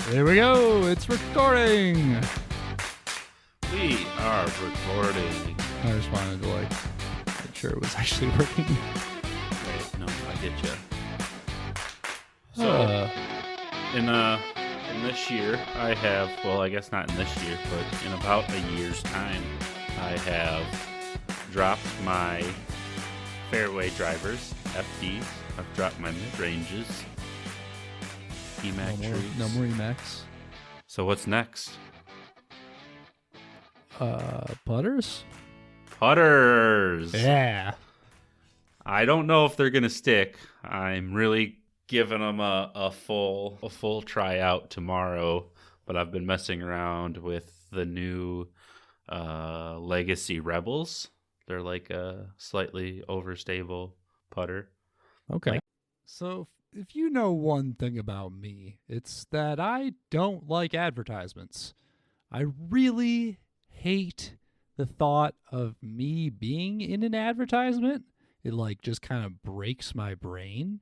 There we go. It's recording. We are recording. I just wanted to make sure it was actually working. Right, no, I get you. So, in this year, I have, well, I guess not in this year, but in about a year's time, I have dropped my fairway drivers, FDs. I've dropped my mid-ranges, EMAC trees. No more Emacs. So what's next? Putters? Putters! Yeah. I don't know if they're going to stick. I'm really giving them a full tryout tomorrow, but I've been messing around with the new Legacy Rebels. They're like a slightly overstable putter. Okay. So if you know one thing about me, it's that I don't like advertisements. I really hate the thought of me being in an advertisement. It just kind of breaks my brain.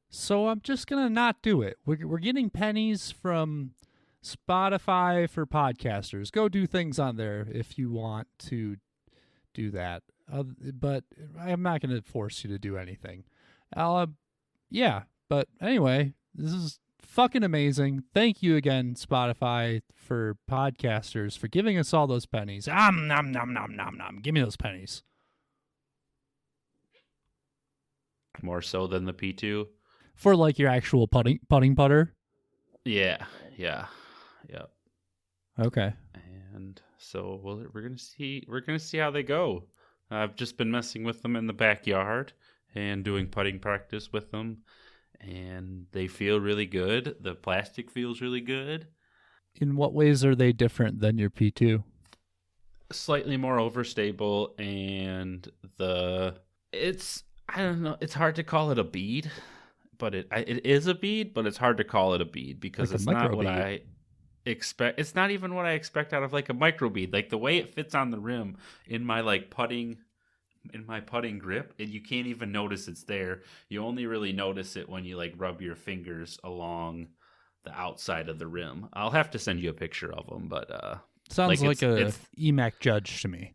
So I'm just going to not do it. We're getting pennies from Spotify for podcasters. Go do things on there if you want to do that. But I'm not going to force you to do anything. Yeah, but anyway, this is fucking amazing. Thank you again, Spotify, for podcasters, for giving us all those pennies. Nom, nom, nom, nom, nom. Give me those pennies. More so than the P2? For your actual putting putter? Yeah. Okay. And so we're gonna see how they go. I've just been messing with them in the backyard and doing putting practice with them, and they feel really good. The plastic feels really good. In what ways are they different than your P2? Slightly more overstable, and I don't know. It's hard to call it a bead, but it is a bead, but it's hard to call it a bead because it's not what I expect. It's not even what I expect out of a micro bead. The way it fits on the rim in my putting grip, and you can't even notice it's there. You only really notice it when you rub your fingers along the outside of the rim. I'll have to send you a picture of them, but sounds like a EMAC judge to me.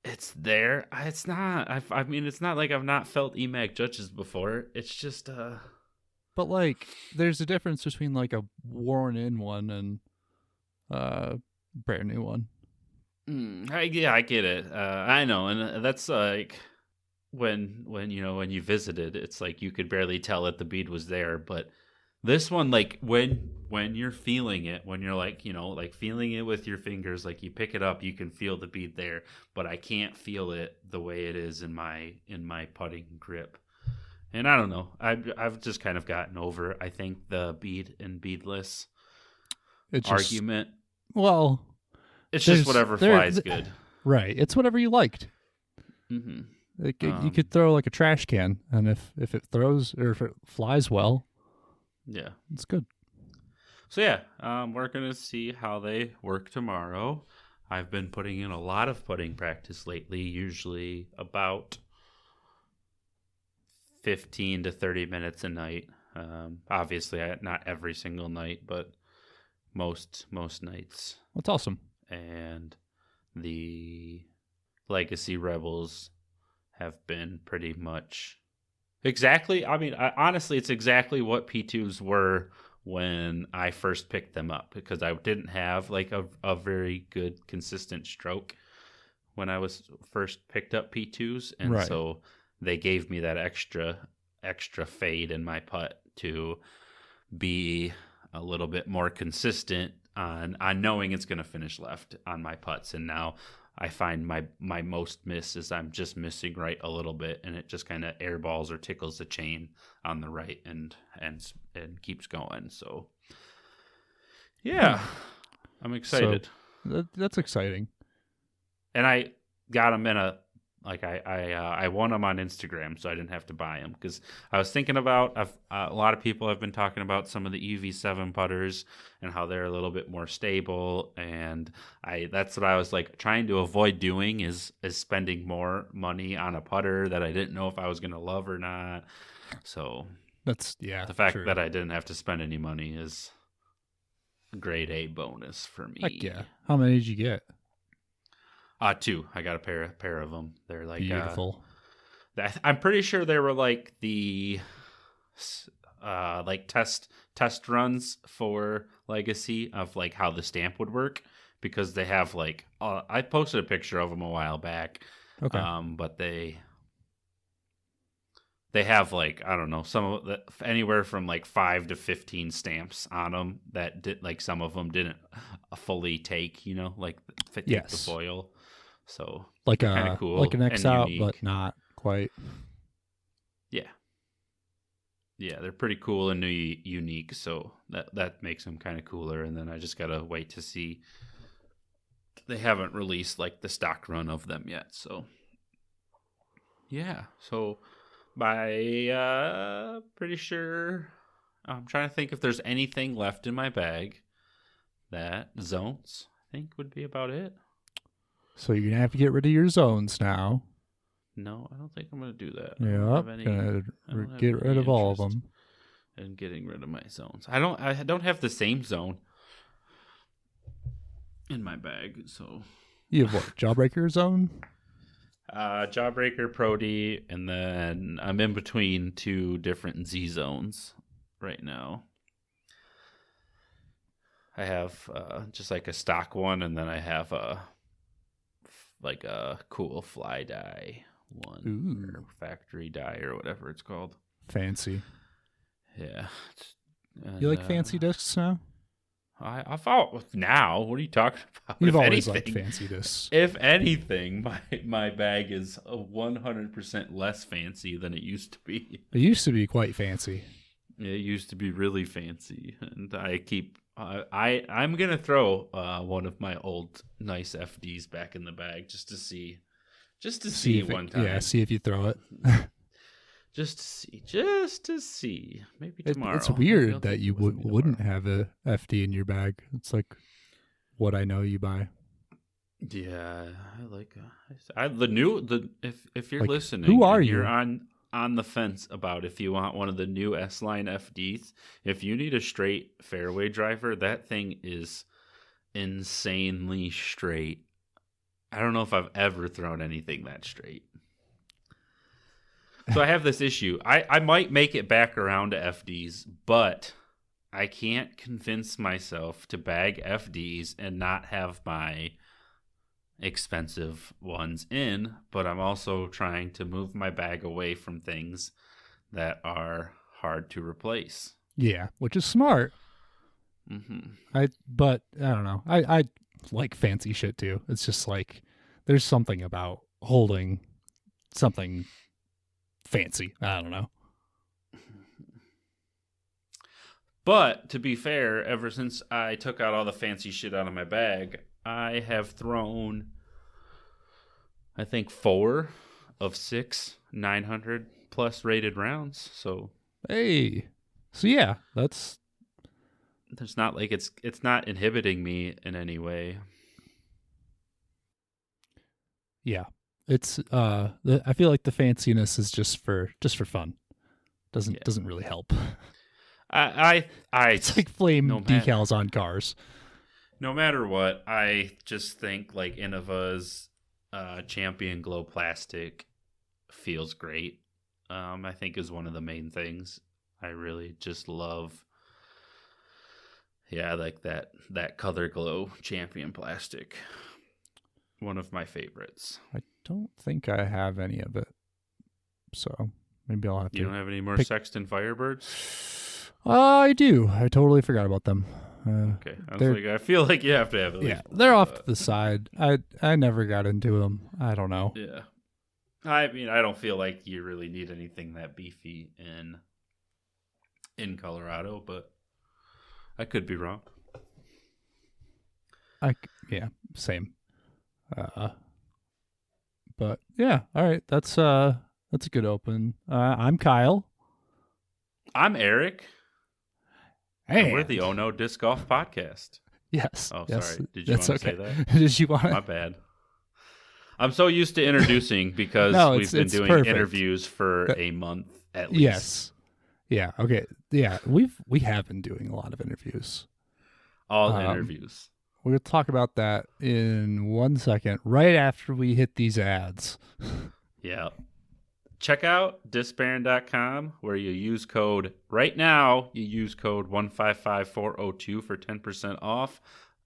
It's there. It's not. I mean, it's not like I've not felt EMAC judges before. It's just But there's a difference between a worn-in one and brand new one. I get it. I know, and that's when you visited, it's you could barely tell that the bead was there. But this one, when you're feeling it, when you're feeling it with your fingers, you pick it up, you can feel the bead there. But I can't feel it the way it is in my putting grip. And I don't know. I've just kind of gotten over, I think, the bead and beadless argument. Well, it's just whatever flies good. Right. It's whatever you liked. Mm-hmm. You could throw a trash can, and if it throws or if it flies well, yeah, it's good. So yeah, we're going to see how they work tomorrow. I've been putting in a lot of putting practice lately, usually about 15 to 30 minutes a night. Obviously, not every single night, but most nights. That's awesome. And the Legacy Rebels have been pretty much exactly, honestly, it's exactly what P2s were when I first picked them up, because I didn't have a very good consistent stroke when I was first picked up P2s, and right. So they gave me that extra fade in my putt to be a little bit more consistent on knowing it's going to finish left on my putts. And now I find my most miss is I'm just missing right a little bit, and it just kind of airballs or tickles the chain on the right and keeps going. So yeah, I'm excited. So, that's exciting. And I got them in I won them on Instagram, so I didn't have to buy them, because I was thinking about, a lot of people have been talking about some of the EV7 putters and how they're a little bit more stable, and that's what I was trying to avoid doing is spending more money on a putter that I didn't know if I was going to love or not. So That's the fact true. that I didn't have to spend any money is grade A bonus for me. Heck yeah. How many did you get? 2. I got a pair of them. They're like Beautiful. I'm pretty sure they were like the like test runs for Legacy of like how the stamp would work, because they have like I posted a picture of them a while back. Okay. But they have like, I don't know, some of the, anywhere from like 5 to 15 stamps on them that did, like, some of them didn't fully take, like take the foil. So like kind of cool, like an X out, unique. but not quite. Yeah, they're pretty cool and unique. So that makes them kind of cooler. And then I just gotta wait to see. They haven't released like the stock run of them yet. So yeah, so by pretty sure, I'm trying to think if there's anything left in my bag. That zones, I think, would be about it. So you're gonna have to get rid of your zones now. No, I don't think I'm gonna do that. Yep, get rid of all of them. And getting rid of my zones. I don't have the same zone in my bag, so you have what? Jawbreaker zone? Jawbreaker, Prody, and then I'm in between 2 different Z zones right now. I have just like a stock one, and then I have a cool fly die one. Or factory die, or whatever it's called. Fancy. Yeah. And, you like fancy discs now? I thought now. What are you talking about? You've always liked fancy discs. If anything, my bag is 100% less fancy than it used to be. It used to be quite fancy. It used to be really fancy, and I keep. I'm gonna throw one of my old nice FDs back in the bag just to see one time. Yeah, see if you throw it. Just to see. Maybe tomorrow. It's weird that you wouldn't have a FD in your bag. It's like what I know you buy. Yeah, I like if you're like, listening, who are you? You're on the fence about if you want one of the new S-Line FDs. If you need a straight fairway driver, that thing is insanely straight. I don't know if I've ever thrown anything that straight. So I have this issue. I might make it back around to FDs, but I can't convince myself to bag FDs and not have my expensive ones in, but I'm also trying to move my bag away from things that are hard to replace. Yeah, which is smart. Mm-hmm. But I don't know. I like fancy shit too. It's just like there's something about holding something fancy. I don't know. But to be fair, ever since I took out all the fancy shit out of my bag, I have thrown, I think, 4 of 6 900 plus rated rounds. So hey, so yeah, that's. There's not like it's not inhibiting me in any way. Yeah, it's I feel like the fanciness is just for fun. Doesn't really help. It's like flame decals on cars. No matter what, I just think like Innova's Champion Glow Plastic feels great. I think is one of the main things. I really just love. Yeah, like that Color Glow Champion Plastic. One of my favorites. I don't think I have any of it, so maybe I'll have to. You don't have any more Sexton Firebirds? I do. I totally forgot about them. Okay, I feel like you have to have at least. They're off to the side. I never got into them. I don't know. Yeah, I mean, I don't feel like you really need anything that beefy in Colorado, but I could be wrong. Yeah, same. But yeah, all right. That's a good open. I'm Kyle. I'm Eric. Hey, we're the Oh No Disc Golf Podcast. Yes. Oh, yes, sorry. Did you want to say that? Did you want? My bad. I'm so used to introducing because we've been doing interviews for a month at least. Yes. Yeah. Okay. Yeah. We have been doing a lot of interviews. All Um, interviews. We're going to talk about that in 1 second, right after we hit these ads. Yeah. Check out disbaron.com where you use code right now. You use code 155402 for 10% off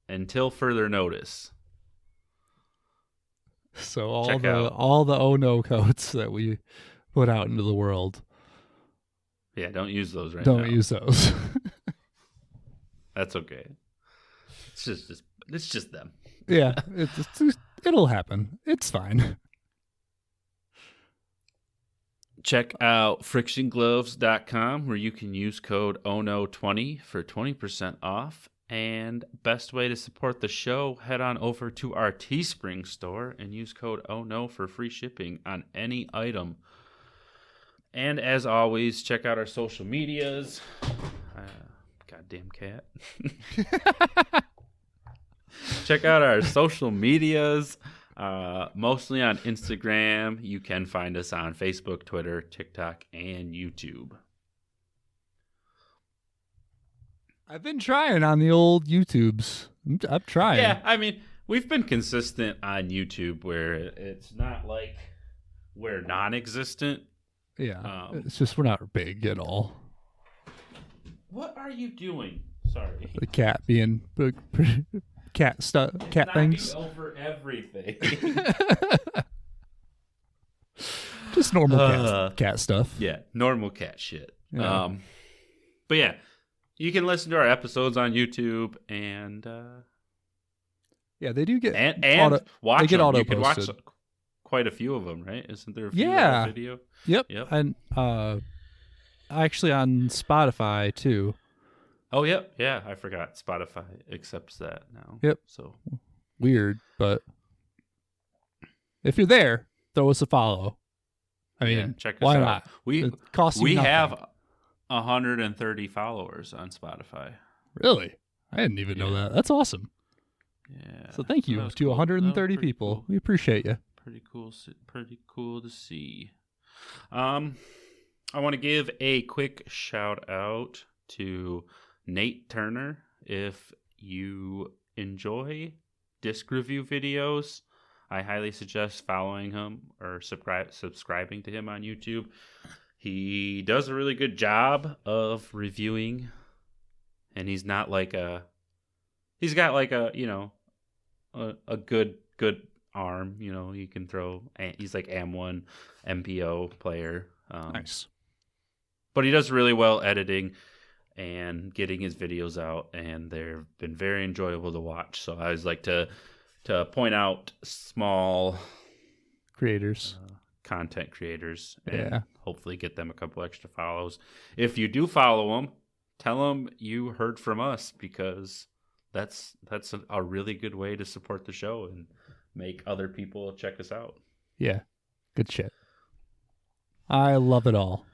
until further notice. So Check out. all the oh no codes that we put out into the world, Yeah, don't use those right don't now. use those. That's okay. It's just them. Yeah, it'll happen. It's fine. Check out frictiongloves.com where you can use code ONO20 for 20% off. And best way to support the show, head on over to our Teespring store and use code ONO for free shipping on any item. And as always, check out our social medias. Goddamn cat. Check out our social medias, mostly on Instagram. You can find us on Facebook, Twitter, TikTok, and YouTube. I've been trying on the old YouTubes. I'm trying. Yeah, I mean, we've been consistent on YouTube where it's not like we're non-existent. Yeah, it's just we're not big at all. What are you doing? Sorry. The cat being cat stuff, cat things. Over everything. Just normal cat stuff. Yeah, normal cat shit. Yeah. But yeah, you can listen to our episodes on YouTube and yeah, they do get and watch they get them. auto You can watch posted. quite a few of them, right? Isn't there a few Yeah. on video? Yep. Yep. And actually on Spotify too. Oh, yep. Yeah, I forgot. Spotify accepts that now. Yep. So weird, but if you're there, throw us a follow. I mean, check us why out. not? We It costs you we nothing. have 130 followers on Spotify. Really? I didn't even know that. That's awesome. Yeah. So thank you that was to cool. 130 That was pretty people. cool. We appreciate you. Pretty cool to see. I want to give a quick shout out to Nate Turner. If you enjoy disc review videos, I highly suggest following him or subscribing to him on YouTube. He does a really good job of reviewing, and he's got like a good arm. You know, he can throw. He's like AM1 MPO player. Nice. But he does really well editing and getting his videos out, and they've been very enjoyable to watch. So I always like to point out small Creators. content creators and Yeah. hopefully get them a couple extra follows. If you do follow them, tell them you heard from us, because that's a really good way to support the show and make other people check us out. Yeah. Good shit. I love it all.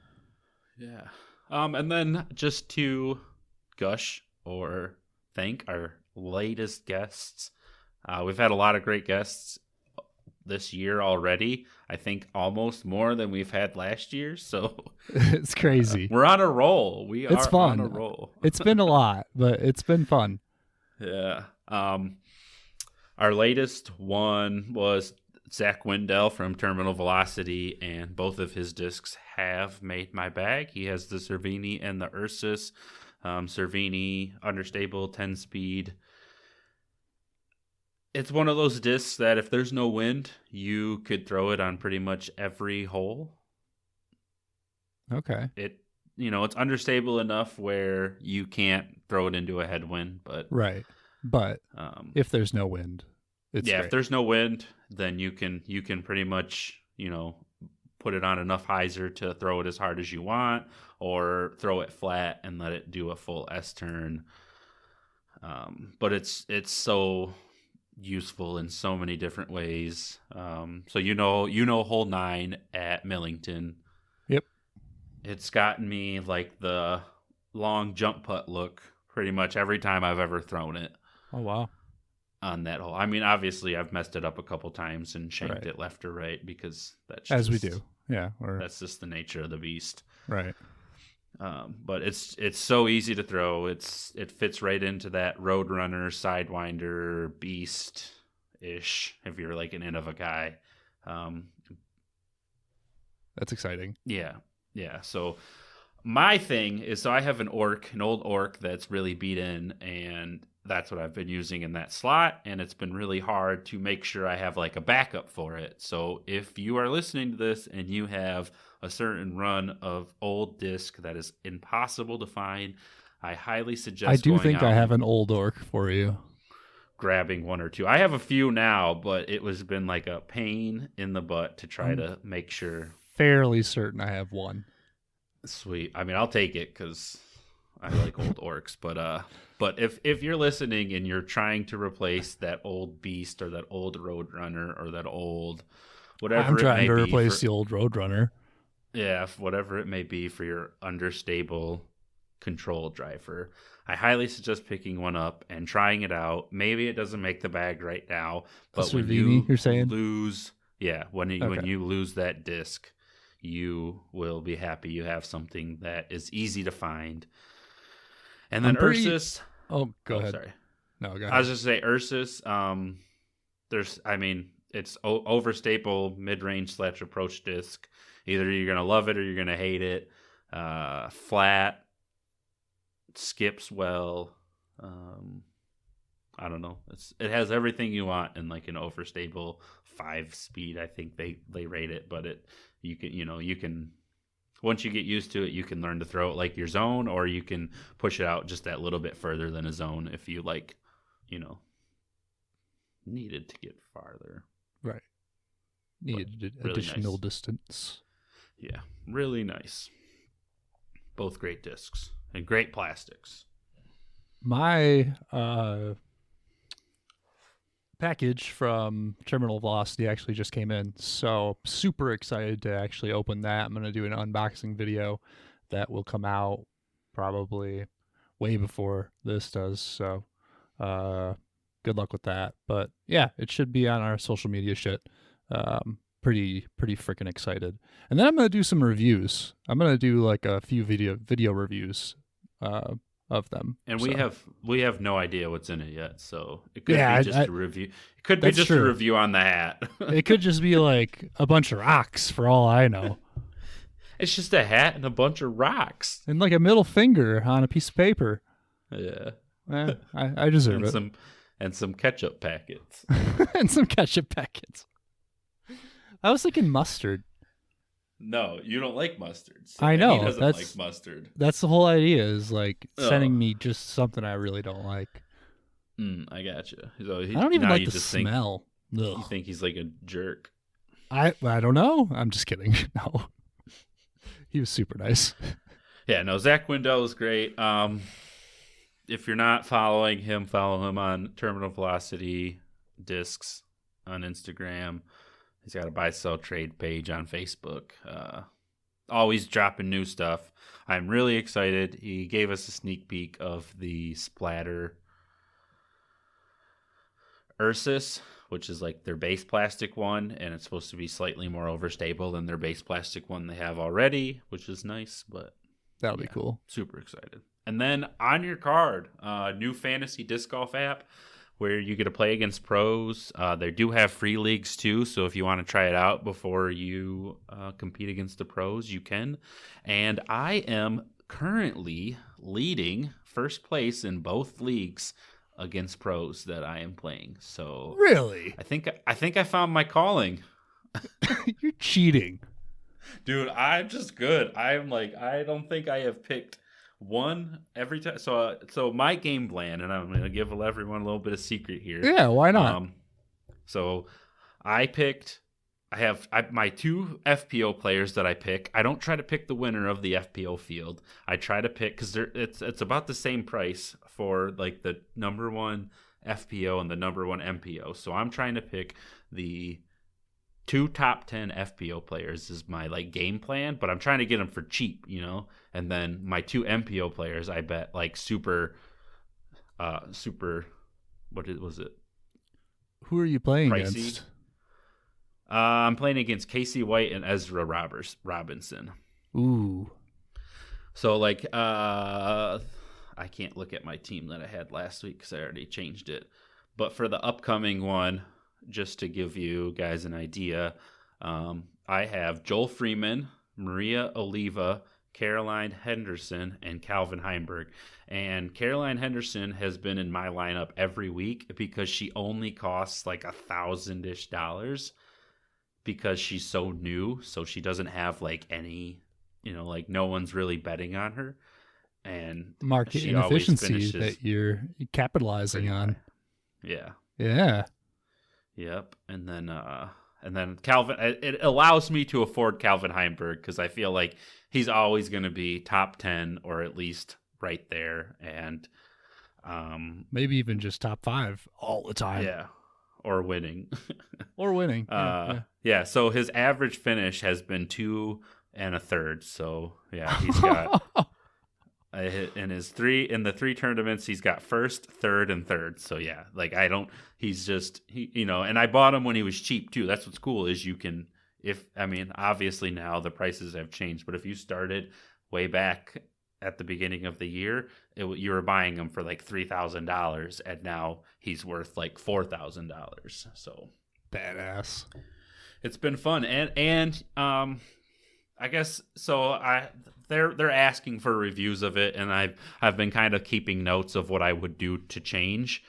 Yeah. And then just to gush or thank our latest guests. We've had a lot of great guests this year already. I think almost more than we've had last year. So It's crazy. we're on a roll. It's fun. On a roll. It's been a lot, but it's been fun. Yeah. Our latest one was Zach Wendell from Terminal Velocity, and both of his discs have made my bag. He has the Cervini and the Ursus. Cervini, understable, 10-speed. It's one of those discs that if there's no wind, you could throw it on pretty much every hole. Okay. It's understable enough where you can't throw it into a headwind, but Right. But if there's no wind, it's yeah, great. if there's no wind, then you can pretty much, put it on enough hyzer to throw it as hard as you want, or throw it flat and let it do a full S turn. But it's so useful in so many different ways. So hole 9 at Millington. Yep. It's gotten me like the long jump putt look pretty much every time I've ever thrown it. Oh wow. On that hole. I mean, obviously I've messed it up a couple times and shanked Right. it left or right, because that's As we do. Yeah. That's just the nature of the beast. Right. But it's so easy to throw. It fits right into that Roadrunner, Sidewinder, Beast ish. If you're like an Innova guy, That's exciting. yeah. So my thing is, so I have an old orc that's really beat in, and that's what I've been using in that slot, and it's been really hard to make sure I have like a backup for it. So if you are listening to this and you have a certain run of old disc that is impossible to find, I highly suggest I do going think out I have and an old orc for you. grabbing one or two. I have a few now, but it was been like a pain in the butt to try I'm to make sure. fairly certain I have one. Sweet. I mean, I'll take it because I like old orcs. But if you're listening and you're trying to replace that old beast or that old roadrunner or that old whatever I'm it trying may to be replace for, the old Roadrunner. yeah, whatever it may be for your understable control driver, I highly suggest picking one up and trying it out. Maybe it doesn't make the bag right now, but when Cervini, you're saying? lose, yeah, when Okay. you lose that disc, you will be happy you have something that is easy to find. And then I'm pretty. Ursus. Oh, go Oh, ahead. sorry. No, go I was ahead. just say Ursus. I mean, it's overstaple mid-range / approach disc. Either you're gonna love it or you're gonna hate it. Flat, skips well. I don't know. It has everything you want in like an overstable 5-speed. I think they rate it, but you can once you get used to it, you can learn to throw it like your zone, or you can push it out just that little bit further than a zone if you like, needed to get farther. Right. Needed really additional nice. distance. Yeah, really nice. Both great discs and great plastics. My package from Terminal Velocity actually just came in, so super excited to actually open that. I'm going to do an unboxing video that will come out probably way before this does, so good luck with that. But yeah, it should be on our social media shit. Pretty freaking excited. And then I'm going to do some reviews. I'm going to do like a few video reviews of them. And so. we have no idea what's in it yet, so it could Yeah, be just a review. It could be that's just true. a review on the hat. It could just be like a bunch of rocks for all I know. It's just a hat and a bunch of rocks. And like a middle finger on a piece of paper. Yeah. I deserve and it. Some ketchup packets. And some ketchup packets. I was thinking mustard. No, you don't like mustard. So I know. He doesn't like mustard. That's the whole idea, is like sending me just something I really don't like. I gotcha. So I don't even like the smell. You think he's like a jerk. I don't know. I'm just kidding. No. He was super nice. Yeah, no, Zach Wendell is great. If you're not following him, follow him on Terminal Velocity Discs on Instagram. He's got a buy sell trade page on Facebook. Always dropping new stuff. I'm really excited. He gave us a sneak peek of the Splatter Ursus, which is like their base plastic one, and it's supposed to be slightly more overstable than their base plastic one they have already, which is nice, but That'll be cool. Super excited. And then on your card, new fantasy disc golf app where you get to play against pros. They do have free leagues too, so if you want to try it out before you compete against the pros, you can. And I am currently leading first place in both leagues against pros that I am playing. So Really? I think I found my calling. You're cheating. Dude, I'm just good. I'm like, I don't think I have picked one every time. So my game plan, and I'm gonna give everyone a little bit of secret here. Yeah, why not? So I have my two FPO players that I pick. I don't try to pick the winner of the FPO field. I try to pick, because it's about the same price for like the number one FPO and the number one MPO. So I'm trying to pick the two top 10 FPO players is my like game plan, but I'm trying to get them for cheap, And then my two MPO players, I bet like super, what was it? Who are you playing Pricey. against? I'm playing against Casey White and Ezra Robinson. Ooh. So like I can't look at my team that I had last week because I already changed it. But for the upcoming one, just to give you guys an idea, I have Joel Freeman, Maria Oliva, Caroline Henderson, and Calvin Heimberg. And Caroline Henderson has been in my lineup every week because she only costs like $1,000-ish because she's so new. So she doesn't have like any, like no one's really betting on her. And Market she always inefficiency finishes that you're capitalizing pretty on. high. Yeah. Yeah. Yep. And then Calvin, it allows me to afford Calvin Heimberg because I feel like he's always going to be top 10 or at least right there. And maybe even just top 5 all the time. Yeah. Or winning. Or winning. Yeah. Yeah. So his average finish has been 2 1/3. So yeah, he's got in the 3 tournaments, he's got first, third, and third. So yeah, like he's just, and I bought him when he was cheap too. That's what's cool is you can, obviously now the prices have changed, but if you started way back at the beginning of the year, you were buying him for like $3,000 and now he's worth like $4,000. So badass. It's been fun. And I guess so. They're asking for reviews of it, and I've been kind of keeping notes of what I would do to change.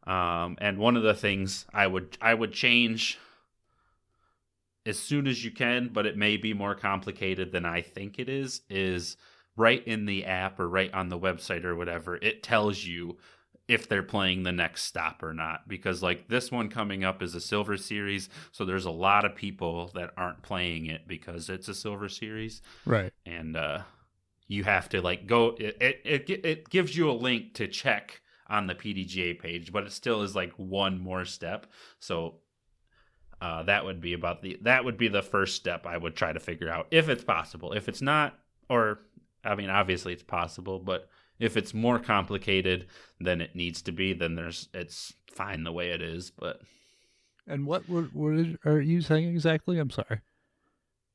And one of the things I would change as soon as you can, but it may be more complicated than I think it is right in the app or right on the website or whatever. It tells you if they're playing the next stop or not, because like this one coming up is a silver series, so there's a lot of people that aren't playing it because it's a silver series, right? And you have to like go, it gives you a link to check on the PDGA page, but it still is like one more step. So that would be the first step I would try to figure out if it's possible. If it's not, or obviously it's possible, but if it's more complicated than it needs to be, then it's fine the way it is. But and what are you saying exactly? I'm sorry.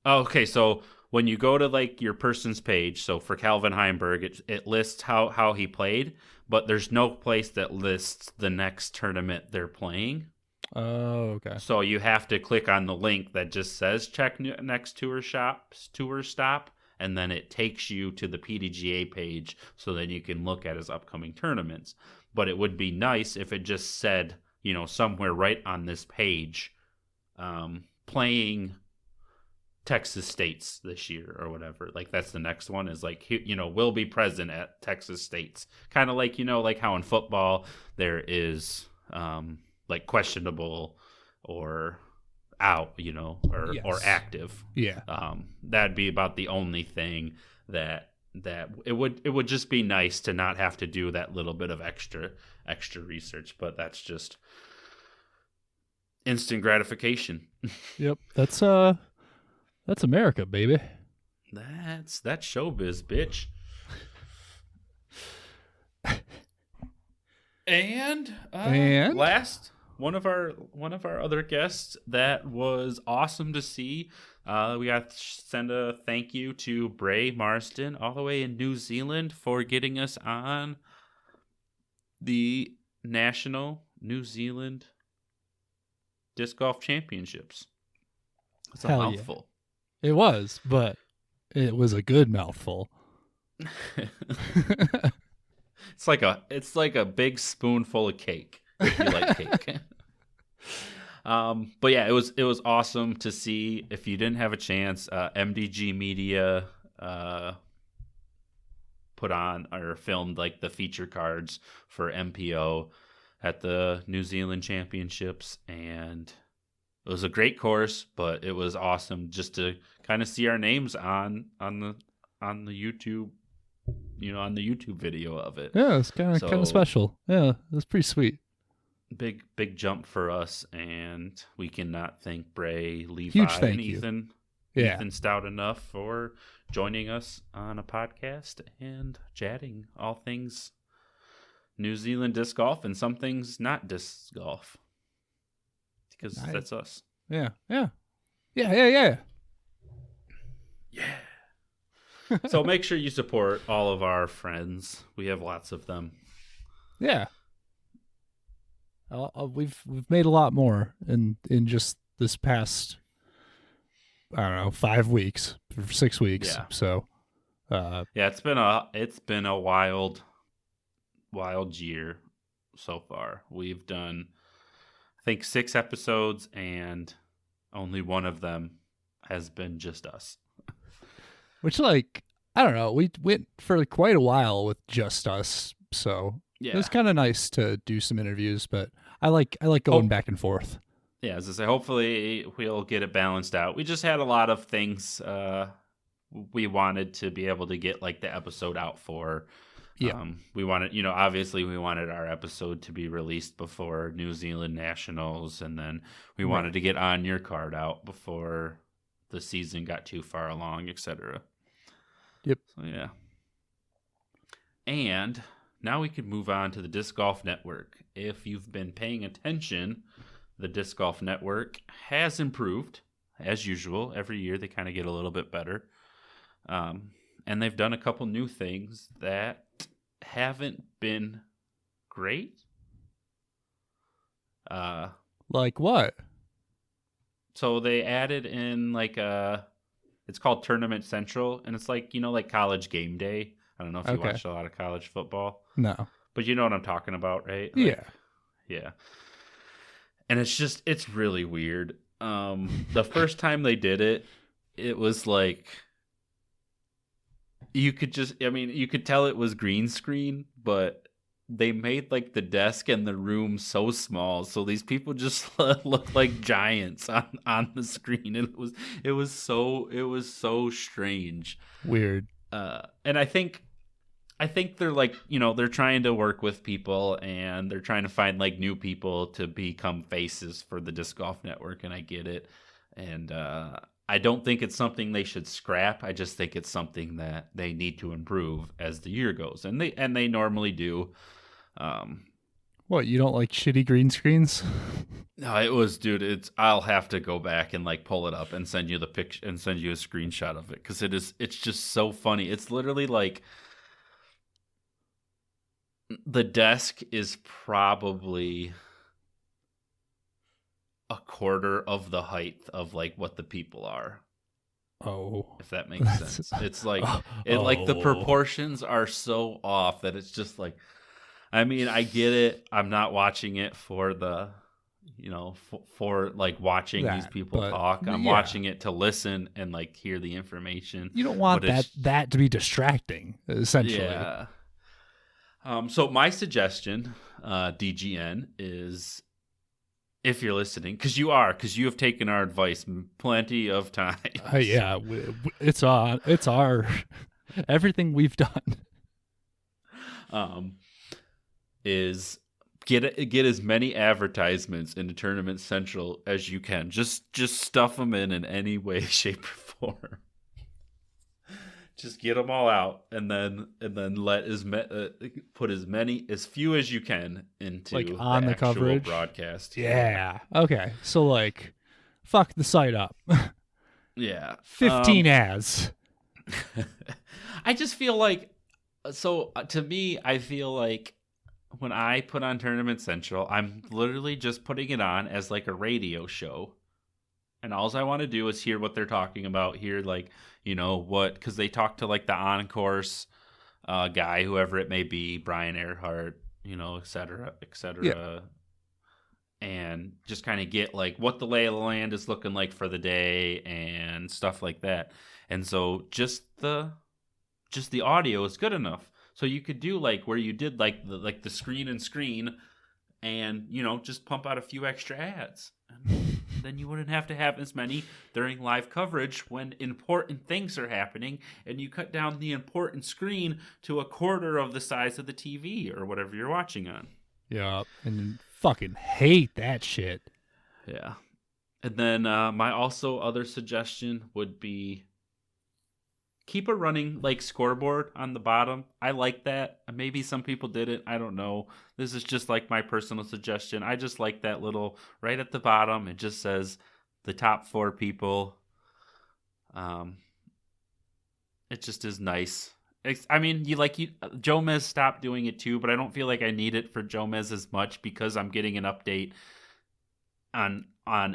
Okay, so when you go to like your person's page, so for Calvin Heimberg, it lists how he played, but there's no place that lists the next tournament they're playing. Oh, okay. So you have to click on the link that just says check next tour stop. And then it takes you to the PDGA page so that you can look at his upcoming tournaments. But it would be nice if it just said, somewhere right on this page, playing Texas States this year or whatever. Like that's the next one is like, will be present at Texas States. Kind of like, like how in football there is like questionable or out, or yes. or active. Yeah. That'd be about the only thing that it would just be nice to not have to do that little bit of extra research, but that's just instant gratification. Yep. That's America, baby. That's showbiz, bitch. And last, one of our other guests that was awesome to see. We got to send a thank you to Bray Marsden all the way in New Zealand for getting us on the National New Zealand Disc Golf Championships. That's a mouthful. Yeah. It was, but it was a good mouthful. It's like a big spoonful of cake if you like cake. But yeah, it was awesome to see. If you didn't have a chance, MDG Media put on or filmed like the feature cards for MPO at the New Zealand Championships, and it was a great course. But it was awesome just to kind of see our names on the YouTube, on the YouTube video of it. Yeah, it's kind of special. Yeah, it was pretty sweet. Big jump for us, and we cannot thank Bray, Levi, and Ethan. Yeah. Ethan Stout enough for joining us on a podcast and chatting all things New Zealand disc golf and some things not disc golf, because that's us. Yeah. So make sure you support all of our friends. We have lots of them. Yeah. We've made a lot more in just this past, I don't know, 5 weeks, 6 weeks. Yeah. So Yeah, it's been a wild year so far. We've done, I think, 6 episodes, and only one of them has been just us. which, like, I don't know, we went for quite a while with just us. So it was Yeah. kind of nice to do some interviews, but I like going back and forth. Yeah, as I say, hopefully we'll get it balanced out. We just had a lot of things we wanted to be able to get like the episode out for. Yeah. We wanted, obviously we wanted our episode to be released before New Zealand Nationals, and then we wanted to get On Your Card out before the season got too far along, etc. Yep. So yeah. And now we could move on to the Disc Golf Network. If you've been paying attention, the Disc Golf Network has improved, as usual. Every year they kind of get a little bit better. And they've done a couple new things that haven't been great. Like what? So they added in it's called Tournament Central, and it's like, like College Game Day. I don't know if you watched a lot of college football. No. But you know what I'm talking about, right? Yeah. Yeah. And it's really weird. The first time they did it, it was like, you could tell it was green screen, but they made like the desk and the room so small, so these people just look like giants on the screen. It was so strange. Weird. And I think they're like, they're trying to work with people, and they're trying to find like new people to become faces for the Disc Golf Network, and I get it. And I don't think it's something they should scrap. I just think it's something that they need to improve as the year goes, and they normally do. What, you don't like shitty green screens? No, it was, dude. I'll have to go back and like pull it up and send you the picture and send you a screenshot of it, because it's just so funny. It's literally like the desk is probably a quarter of the height of like what the people are. Oh, if that makes sense. It's like like the proportions are so off that it's just like, I mean, I get it. I'm not watching it for the, for like watching these people talk. I'm watching it to listen and like hear the information. You don't want that to be distracting, essentially. Yeah. So my suggestion, DGN, is, if you're listening, because you have taken our advice plenty of times. Yeah, it's our everything we've done. Is get as many advertisements into Tournament Central as you can. Just stuff them in any way, shape, or form. Just get them all out, and then let put as few as you can into like on the actual coverage broadcast. Yeah. Okay. So like, fuck the site up. Yeah. 15 ads. I just feel like, to me, I feel like when I put on Tournament Central, I'm literally just putting it on as like a radio show. And all I want to do is hear what they're talking about, hear like, because they talk to like the on-course guy, whoever it may be, Brian Earhart, et cetera, et cetera. Yeah. And just kind of get like what the lay of the land is looking like for the day and stuff like that. And so just the audio is good enough. So you could do like where you did like the screen and, just pump out a few extra ads. And then you wouldn't have to have as many during live coverage when important things are happening, and you cut down the important screen to a quarter of the size of the TV or whatever you're watching on. Yeah, and fucking hate that shit. Yeah. And then my also other suggestion would be keep a running like scoreboard on the bottom. I like that. Maybe some people didn't. I don't know. This is just like my personal suggestion. I just like that little right at the bottom. It just says the top 4 people. It just is nice. I mean, Jomez stopped doing it too, but I don't feel like I need it for Jomez as much because I'm getting an update on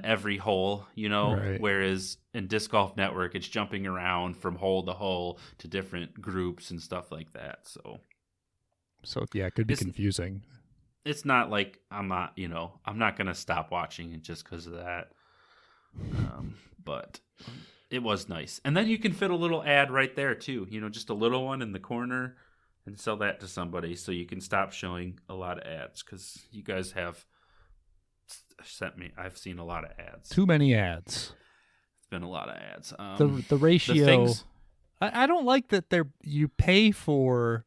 every hole, Right. whereas in Disc Golf Network it's jumping around from hole to hole to different groups and stuff like that. So yeah, it could be confusing. It's not like I'm not going to stop watching it just because of that. But it was nice. And then you can fit a little ad right there too, just a little one in the corner and sell that to somebody so you can stop showing a lot of ads because you guys have I've seen a lot of ads. Too many ads. It's been a lot of ads. The ratio. I don't like that you pay for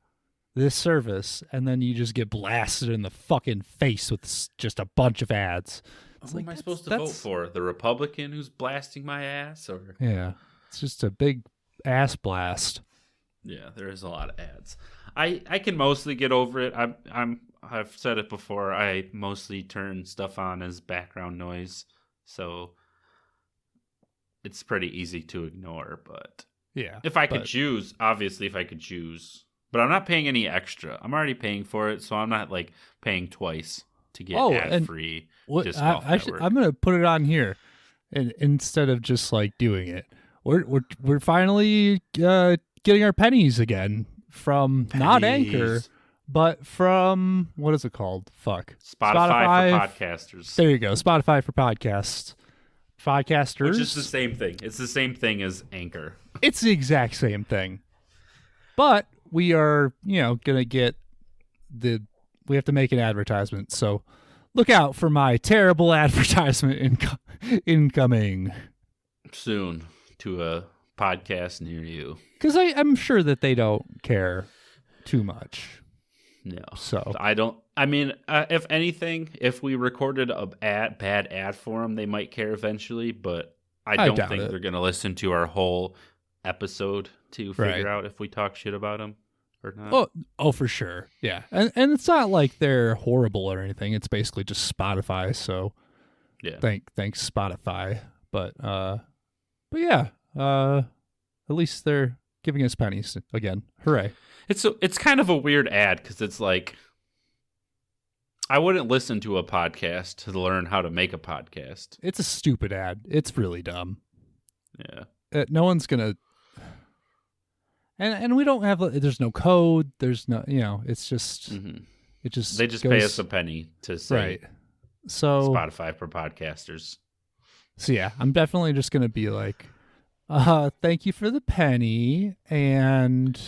this service and then you just get blasted in the fucking face with just a bunch of ads. Who am I supposed to vote for? The Republican who's blasting my ass, or yeah, it's just a big ass blast. Yeah, there is a lot of ads. I can mostly get over it. I've said it before. I mostly turn stuff on as background noise, so it's pretty easy to ignore. But yeah, if I could choose, obviously, but I'm not paying any extra. I'm already paying for it, so I'm not like paying twice to get ad-free Disc Golf Network. I'm gonna put it on here, and instead of just like doing it, we're finally getting our pennies again from not Anchor, but from what is it called? Fuck, Spotify for podcasters. There you go, Spotify for podcasters, which is the same thing. It's the same thing as Anchor. It's the exact same thing, but we are gonna get we have to make an advertisement, so look out for my terrible advertisement incoming soon to a podcast near you. Because I'm sure that they don't care too much. No. So I don't. I mean, if anything, if we recorded a bad ad for them, they might care eventually. But I don't think they're going to listen to our whole episode to figure out if we talk shit about them or not. Oh, for sure. Yeah, and it's not like they're horrible or anything. It's basically just Spotify. So yeah, thanks Spotify. But yeah, at least they're giving us pennies again. Hooray! It's kind of a weird ad because it's like I wouldn't listen to a podcast to learn how to make a podcast. It's a stupid ad. It's really dumb. Yeah, no one's gonna. And we don't have. There's no code. There's no. It's just. Mm-hmm. It just. They just pay us a penny to say. Right. So Spotify for podcasters. So yeah, I'm definitely just gonna be like, thank you for the penny, and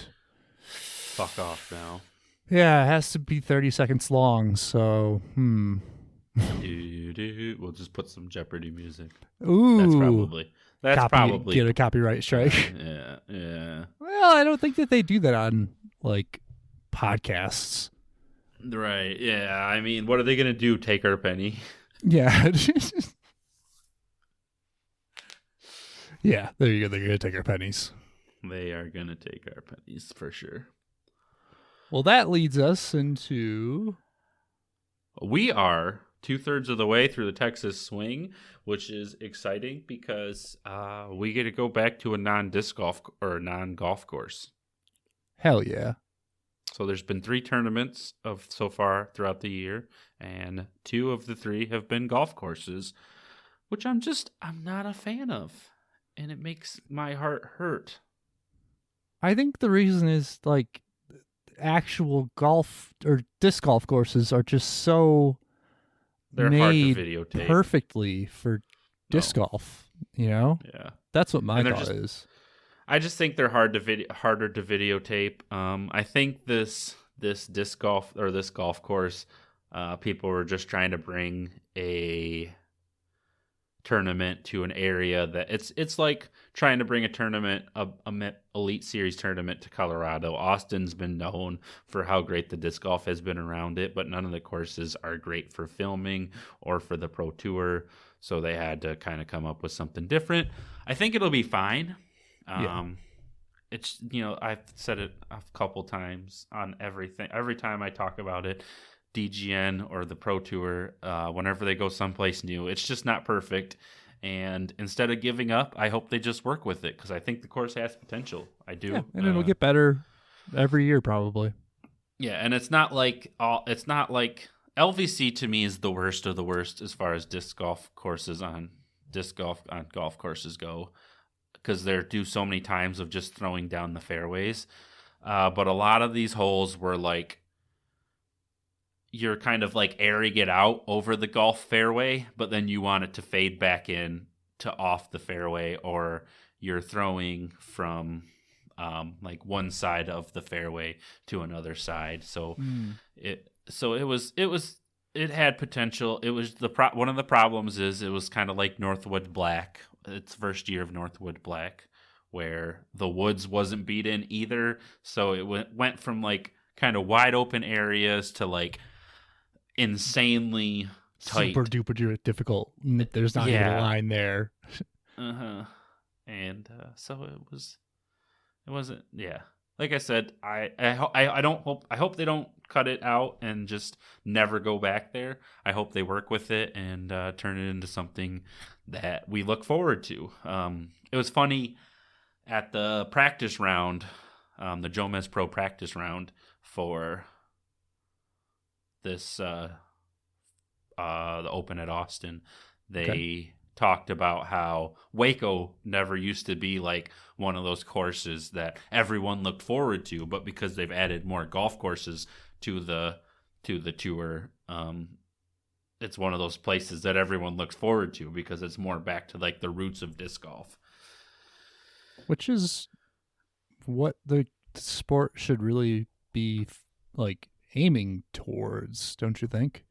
fuck off now. Yeah, it has to be 30 seconds long, so We'll just put some Jeopardy music. Ooh. That's probably get a copyright strike. Yeah. Well, I don't think that they do that on like podcasts. Right. Yeah. I mean, what are they gonna do? Take our penny? Yeah. Yeah, there you go. They're gonna take our pennies. They are gonna take our pennies for sure. Well, that leads us into... We are 2/3 of the way through the Texas swing, which is exciting because we get to go back to a non-disc golf or non-golf course. Hell yeah. So there's been 3 tournaments so far throughout the year, and 2 of the 3 have been golf courses, which I'm not a fan of, and it makes my heart hurt. I think the reason is like actual golf or disc golf courses are just so they're hard to videotape perfectly for disc golf, Yeah. That's what my thought is. I just think they're harder to videotape. I think this disc golf or this golf course, people were just trying to bring a tournament to an area that it's like trying to bring a tournament, a Elite Series tournament to Colorado. Austin's been known for how great the disc golf has been around it, but none of the courses are great for filming or for the Pro Tour, so they had to kind of come up with something different. I think it'll be fine. It's I've said it a couple times on everything. Every time I talk about it, DGN or the Pro Tour, whenever they go someplace new, it's just not perfect. And instead of giving up, I hope they just work with it because I think the course has potential. I do. Yeah, and it'll get better every year probably. Yeah, and it's not like LVC to me is the worst of the worst as far as disc golf on golf courses go, because they're due so many times of just throwing down the fairways. But a lot of these holes were like you're kind of like airing it out over the golf fairway, but then you want it to fade back in to off the fairway, or you're throwing from like one side of the fairway to another side. So it had potential. It was one of the problems is it was kind of like Northwood Black. It's first year of Northwood Black, where the woods wasn't beat in either. So it went from like kind of wide open areas to like insanely tight, super duper difficult. There's not even a line there. And so it wasn't. Yeah, like I said, I hope they don't cut it out and just never go back there. I hope they work with it and turn it into something that we look forward to. It was funny at the practice round, the Jomez Pro practice round for this the Open at Austin. They talked about how Waco never used to be like one of those courses that everyone looked forward to, but because they've added more golf courses to the tour, it's one of those places that everyone looks forward to because it's more back to like the roots of disc golf, which is what the sport should really be like aiming towards, don't you think?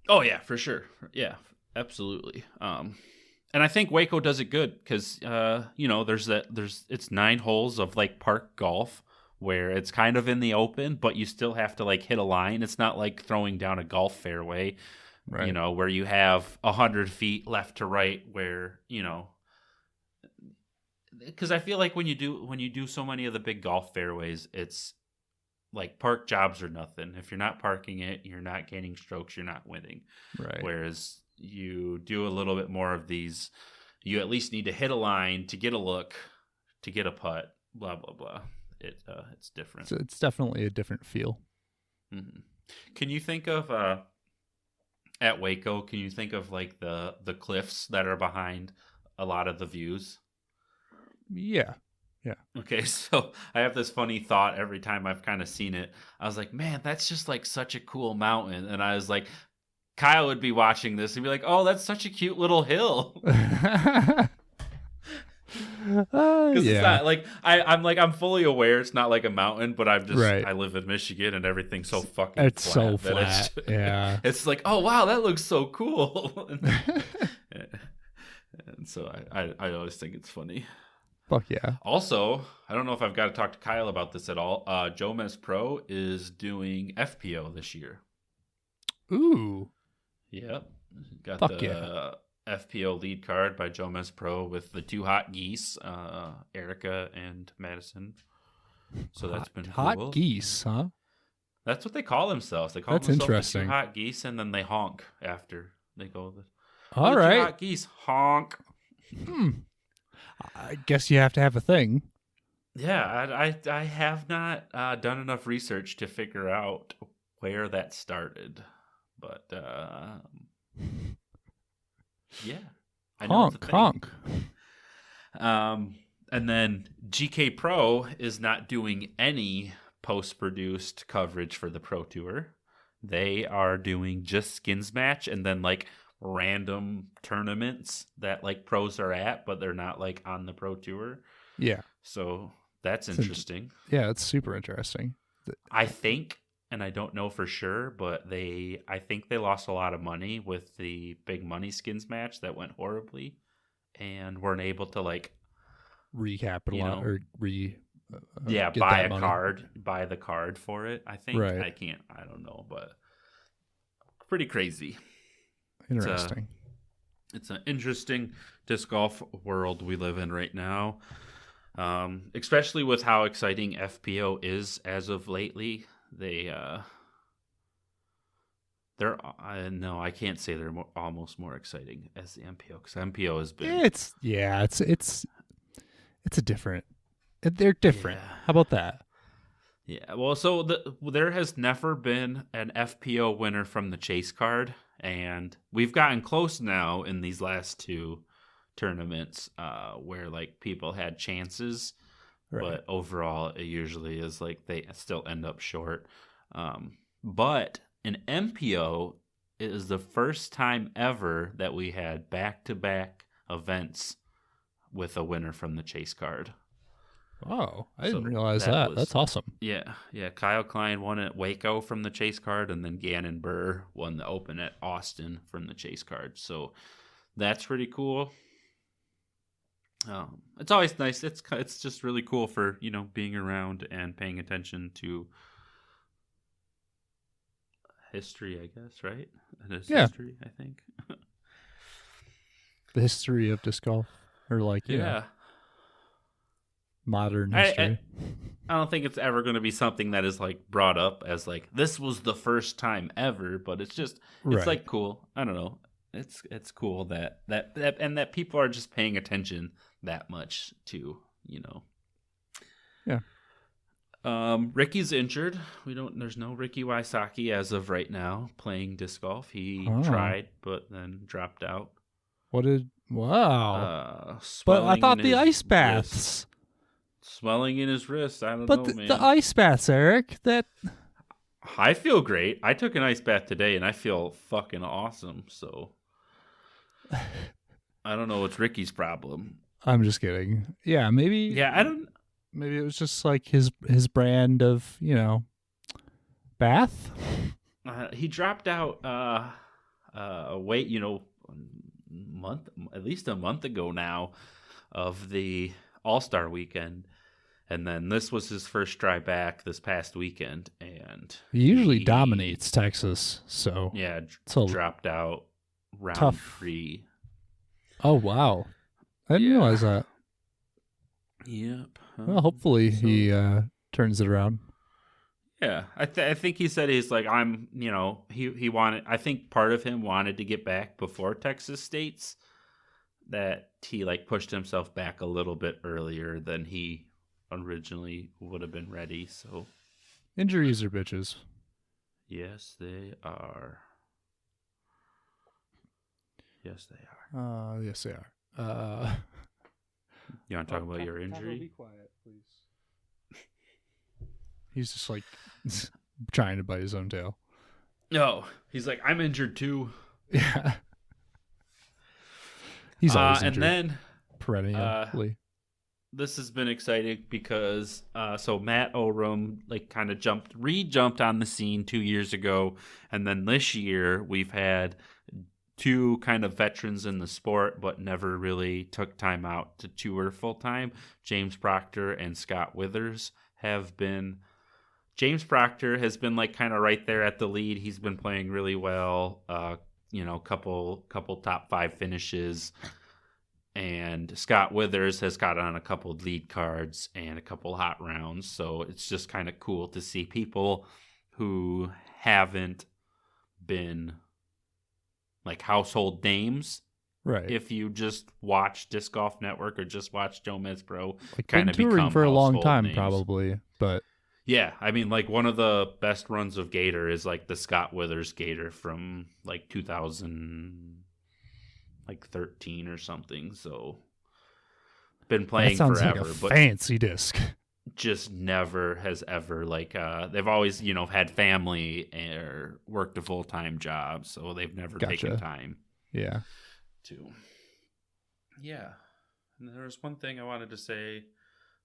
Oh yeah, for sure. Yeah, absolutely. And I think Waco does it good because it's 9 holes of like park golf where it's kind of in the open, but you still have to like hit a line. It's not like throwing down a golf fairway, right? Where you have 100 feet left to right, where because I feel like when you do so many of the big golf fairways, it's like park jobs are nothing. If you're not parking it, you're not gaining strokes, you're not winning. Right. Whereas you do a little bit more of these, you at least need to hit a line to get a look, to get a putt, blah, blah, blah. It's different. So it's definitely a different feel. Mm-hmm. Can you think of, at Waco, can you think of like the cliffs that are behind a lot of the views? Yeah. Yeah. Okay, so I have this funny thought every time I've kind of seen it. I was like, man, that's just like such a cool mountain. And I was like, Kyle would be watching this and be like, oh, that's such a cute little hill. Because it's not like I'm fully aware it's not like a mountain, but I live in Michigan and everything's so fucking it's flat. So flat. Yeah. It's like, oh wow, that looks so cool. And so I always think it's funny. Fuck yeah. Also, I don't know if I've got to talk to Kyle about this at all. Jomez Pro is doing FPO this year. Ooh. Yep. Got Fuck the FPO lead card by Jomez Pro with the 2 hot geese, Erica and Madison. So that's been cool. Hot geese, huh? That's what they call themselves. They call that's themselves interesting. The 2 hot geese, and then they honk after they go. All right. 2 hot geese, honk. I guess you have to have a thing. Yeah, I have not done enough research to figure out where that started, but yeah, I know it's a thing. Honk. And then GK Pro is not doing any post-produced coverage for the Pro Tour. They are doing just skins match and then like random tournaments that like pros are at, but they're not like on the Pro Tour. Yeah. So that's interesting. Yeah, it's super interesting. I think, and I don't know for sure, but I think they lost a lot of money with the big money skins match that went horribly and weren't able to like recapitalize or buy the card for it. I think I don't know, but pretty crazy. Interesting. It's an interesting disc golf world we live in right now, especially with how exciting FPO is as of lately. they're no, I can't say they're almost more exciting as the MPO because MPO has been It's a different. They're different. yeah. How about that? Yeah, well, so there has never been an FPO winner from the chase card, and we've gotten close now in these last two tournaments, where like people had chances, Right. but overall it usually is like they still end up short. But an MPO is the first time ever that we had back-to-back events with a winner from the chase card. Oh, I didn't So realize that. was That's awesome. yeah. Kyle Klein won at Waco from the chase card, and then Gannon Burr won the Open at Austin from the chase card. So that's pretty cool. It's always nice. It's just really cool for being around and paying attention to history, I guess, right? It is history, I think. The history of disc golf, or like you know, modern history. I don't think it's ever going to be something that is like brought up as like this was the first time ever, but it's just it's like cool. I don't know. It's cool that and that people are just paying attention that much to. Yeah. Ricky's injured. There's no Ricky Wysocki as of right now playing disc golf. He tried but then dropped out. Wow. But I thought the ice baths. Swelling in his wrist. I don't know, man. But the ice baths, Eric, I feel great. I took an ice bath today and I feel fucking awesome. So I don't know what's Ricky's problem. I'm just kidding. Yeah, maybe. Yeah, I don't. Maybe it was just like his brand of bath. He dropped out. Wait, at least a month ago now, of the All-Star weekend, and then this was his first try back this past weekend, and he usually dominates Texas. So yeah, dropped out round tough. 3. Oh wow, I didn't realize that. Yep. Well, hopefully he turns it around. Yeah, I think he said he's like he wanted. I think part of him wanted to get back before Texas State's. That he like pushed himself back a little bit earlier than he originally would have been ready. So injuries are bitches. Yes, they are. Yes, they are. Yes, they are. You want to talk about your injury? Be quiet, please. He's just like trying to bite his own tail. No, he's like, I'm injured too. Yeah. He's always injured. And then perennially. This has been exciting because so Matt Oram like kind of jumped on the scene 2 years ago, and then this year we've had 2 kind of veterans in the sport but never really took time out to tour full time. James Proctor and Scott Withers have been. James Proctor has been like kind of right there at the lead. He's been playing really well. Couple top 5 finishes. And Scott Withers has got on a couple lead cards and a couple hot rounds. So it's just kind of cool to see people who haven't been like household names. Right. If you just watch Disc Golf Network or just watch Joe Mez Pro, like kind of touring for a long time, names. Probably. But yeah, I mean, like one of the best runs of Gator is like the Scott Withers Gator from like 2013 or something. So been playing that sounds forever, like a but fancy disc. Just never has ever like they've always had family or worked a full-time job, so they've never taken time. Yeah. Yeah. And there was one thing I wanted to say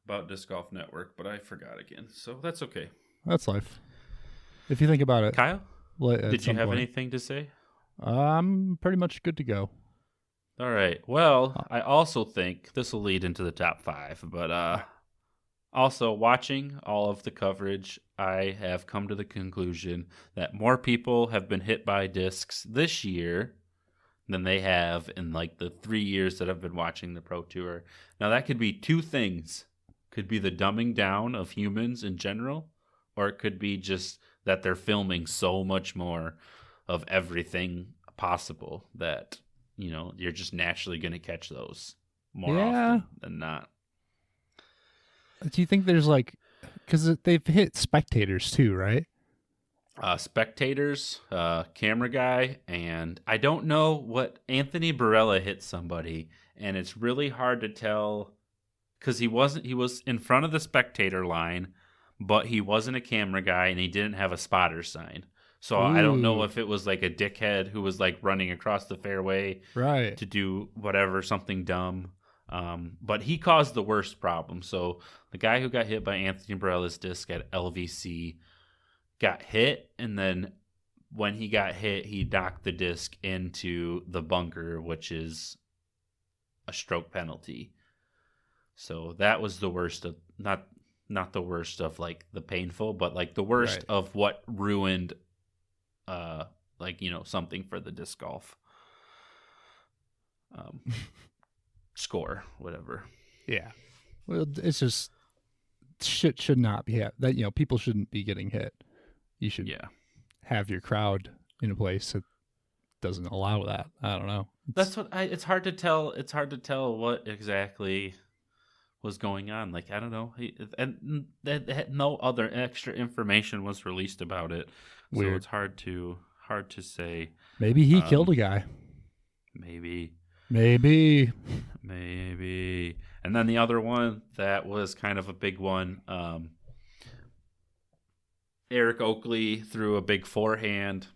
about Disc Golf Network, but I forgot again. So that's okay. That's life. If you think about it. Kyle, did you have anything to say? I'm pretty much good to go. All right. Well, I also think this will lead into the top 5, but also watching all of the coverage, I have come to the conclusion that more people have been hit by discs this year than they have in like the 3 years that I've been watching the Pro Tour. Now that could be 2 things. Could be the dumbing down of humans in general, or it could be just that they're filming so much more. of everything possible that, you're just naturally going to catch those more often than not. Do you think there's like, because they've hit spectators too, right? Spectators, camera guy, and I don't know what Anthony Barella hit somebody, and it's really hard to tell because he was in front of the spectator line, but he wasn't a camera guy and he didn't have a spotter sign. So Ooh. I don't know if it was like a dickhead who was like running across the fairway to do whatever, something dumb. But he caused the worst problem. So the guy who got hit by Anthony Barella's disc at LVC got hit, and then when he got hit, he knocked the disc into the bunker, which is a stroke penalty. So that was the worst of not the worst of like the painful, but like the worst of what ruined something for the disc golf score, whatever. Yeah. Well, it's just shit should not be that, people shouldn't be getting hit. You should have your crowd in a place that doesn't allow that. I don't know. It's hard to tell. It's hard to tell what exactly was going on. Like, I don't know. And no other extra information was released about it. Weird. So it's hard to say. Maybe he killed a guy. Maybe. And then the other one that was kind of a big one, Eric Oakley threw a big forehand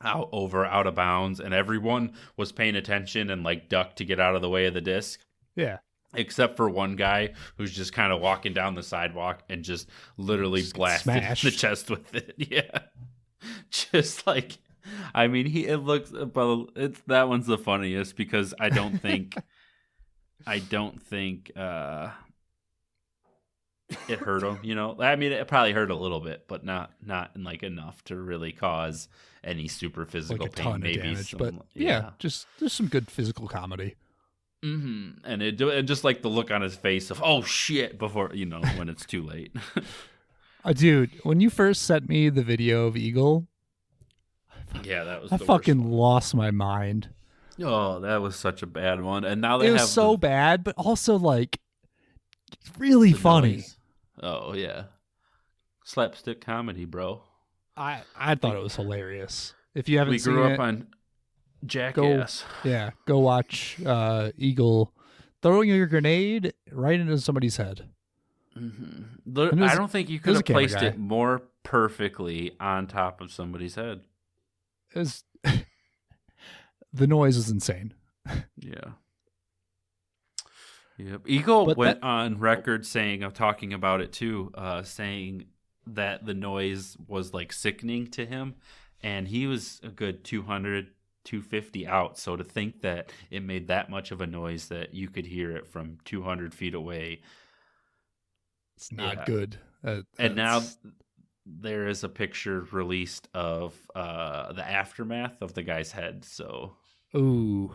out of bounds, and everyone was paying attention and like ducked to get out of the way of the disc. Yeah. Except for one guy who's just kind of walking down the sidewalk and just literally blasted the chest with it. Yeah. Just like, I mean, that one's the funniest because I don't think it hurt him, I mean, it probably hurt a little bit, but not like enough to really cause any super physical like a pain. ton Maybe of damage, some, but just there's some good physical comedy. Mm-hmm. And it just like the look on his face of oh shit before when it's too late. Dude, when you first sent me the video of Eagle, that was I fucking lost my mind. Oh, that was such a bad one, and now it was so bad, but also like really funny. Noise. Oh yeah, slapstick comedy, bro. I thought it was hilarious. If you haven't seen it, we grew up on Jackass. Go watch Eagle throwing a grenade right into somebody's head. Mm-hmm. I don't think you could have placed it more perfectly on top of somebody's head. The noise is insane. Yeah. Yep. Eagle went on record talking about it too, saying that the noise was like sickening to him, and he was a good 200, 250 out. So to think that it made that much of a noise that you could hear it from 200 feet away, it's not good. And now there is a picture released of the aftermath of the guy's head. So, ooh,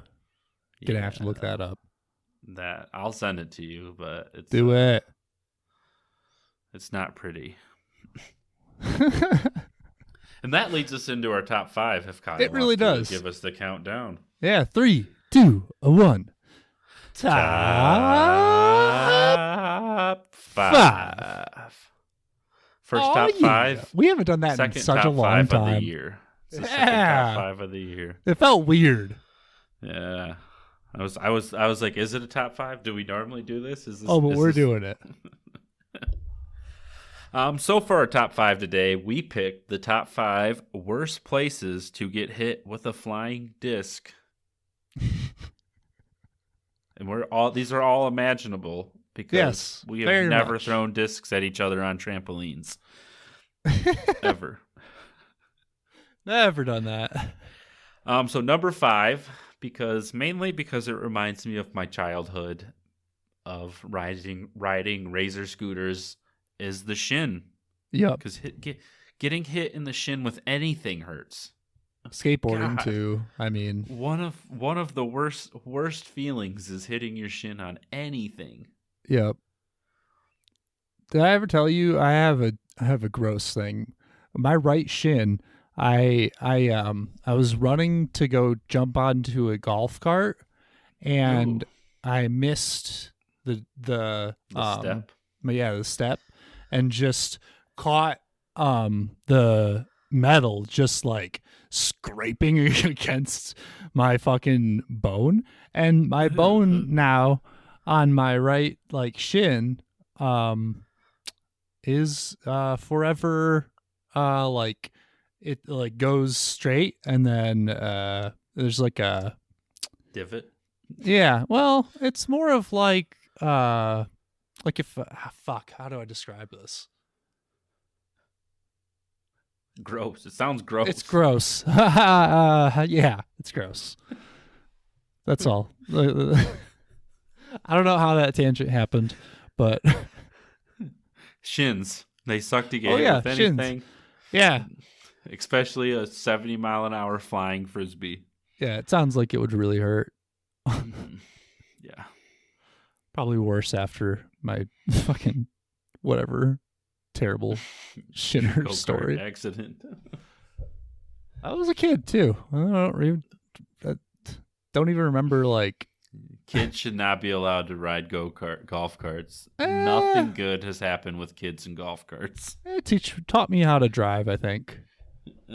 gonna have to look that up. That I'll send it to you, but it's it's not pretty. And that leads us into our top 5. If Kyle really does give us the countdown. Yeah, 3, 2, 1. Top 5. First top 5. We haven't done that in such a long time. Of the year. It's the second top 5 of the year. It felt weird. Yeah. I was like, is it a top 5? Do we normally do this? We're doing it. So for our top 5 today, we picked the top 5 worst places to get hit with a flying disc. And these are all imaginable because we have never thrown discs at each other on trampolines. Ever. Never done that. So number 5, mainly because it reminds me of my childhood of riding razor scooters, is the shin. Yeah. Because getting hit in the shin with anything hurts. Skateboarding too. I mean, one of the worst feelings is hitting your shin on anything. Yep. Did I ever tell you I have a gross thing? My right shin, I was running to go jump onto a golf cart, and Ooh, I missed the step. the step, and just caught the metal just like scraping against my fucking bone, and my bone now on my right like shin is forever like it like goes straight, and then there's like a Divot. yeah, well, it's more of like if fuck, how do I describe this? Gross. It sounds gross. It's gross. Yeah, it's gross. That's all. I don't know how that tangent happened, but Shins. They suck to get oh hit yeah, with shins. anything. Yeah, Especially a 70-mile-an-hour flying frisbee. yeah. It sounds like it would really hurt. Yeah. Probably worse after my fucking whatever terrible shinner Go-kart story. accident. I was a kid too. I don't even remember like. Kids should not be allowed to ride golf carts. Eh. Nothing good has happened with kids and golf carts. It taught me how to drive, I think.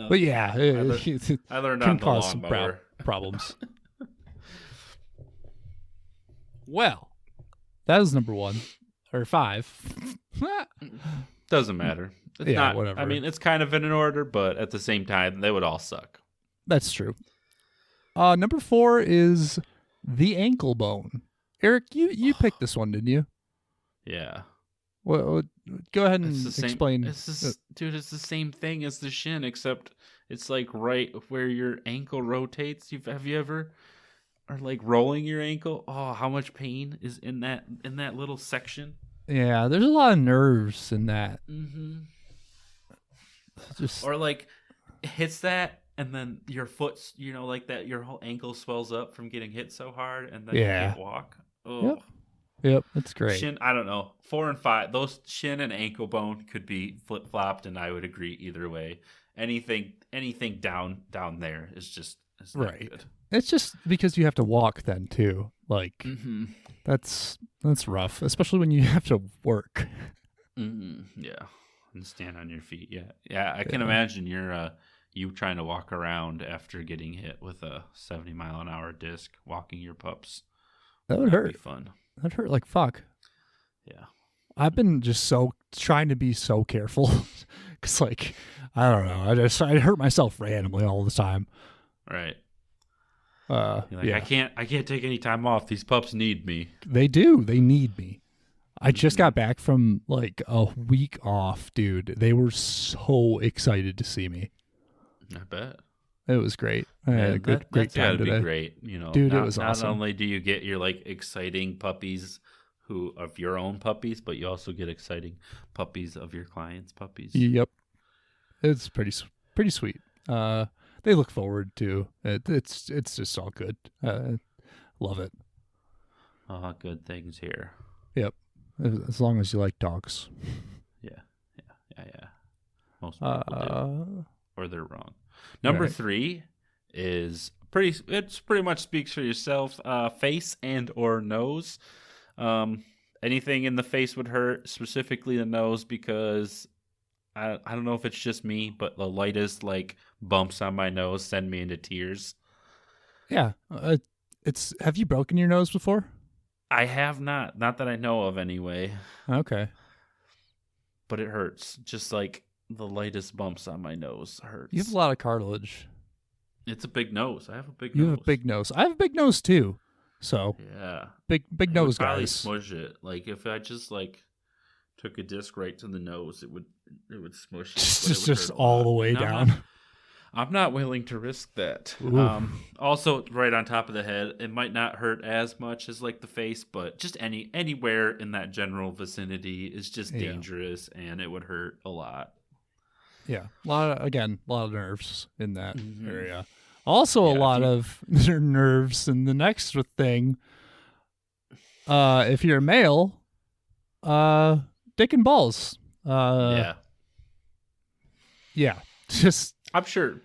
But yeah, it I learned can on the cause some lawnmower. problems. Well, that was number 1 or 5. Doesn't matter. It's Yeah, not, whatever. I mean, it's kind of in an order, but at the same time, they would all suck. That's true. Number 4 is the ankle bone. Eric, you picked this one, didn't you? Yeah. Well, go ahead and It's the same, explain. dude, it's the same thing as the shin, except it's like right where your ankle rotates. Have you ever are like rolling your ankle? Oh, how much pain is in that little section? Yeah, there's a lot of nerves in that. Mm-hmm. Just Or like it hits that, and then your foot's, like that, your whole ankle swells up from getting hit so hard, and then you can't walk. Oh. Yep, that's great. Shin, I don't know. 4 and 5, those shin and ankle bone could be flip flopped, and I would agree either way. Anything down there is not Right. good. It's just because you have to walk then too. Like Mm-hmm. that's rough, especially when you have to work. Mm-hmm. Yeah, and stand on your feet. Yeah. I can imagine you trying to walk around after getting hit with a 70-mile-an-hour disc, walking your pups. That would That'd hurt. be fun. That hurt like fuck. Yeah. I've been just so trying to be so careful because like I don't know. I hurt myself randomly all the time. Right. You're like, yeah. I can't take any time off. These pups need me. They do. They need me. I just got back from like a week off, dude. They were so excited to see me. I bet. It was great. I had a great time today. Be great. Dude, it was awesome. Not only do you get your like exciting puppies of your own puppies, but you also get exciting puppies of your clients' puppies. Yep. It's pretty sweet. They look forward to it. It's just all good. Love it. Good things here. Yep. As long as you like dogs. Yeah. Most people do. Or they're wrong. Number 3 is pretty much speaks for yourself. Face and or nose. Anything in the face would hurt, specifically the nose, because I don't know if it's just me, but the lightest like bumps on my nose send me into tears. Yeah. Have you broken your nose before? I have not that I know of anyway. Okay. But it hurts. Just like the lightest bumps on my nose hurts. You have a lot of cartilage. It's a big nose. I have a big nose. You have a big nose. I have a big nose too. So yeah, big nose probably guys. Smush it. Like if I just like took a disc right to the nose, it would smush. Just all the way down. I'm not willing to risk that. Also, right on top of the head, it might not hurt as much as like the face, but just anywhere in that general vicinity is just dangerous, and it would hurt a lot. Yeah, a lot of nerves in that area. Also, a lot of nerves in the next thing. If you're a male, dick and balls. Yeah. Just I'm sure.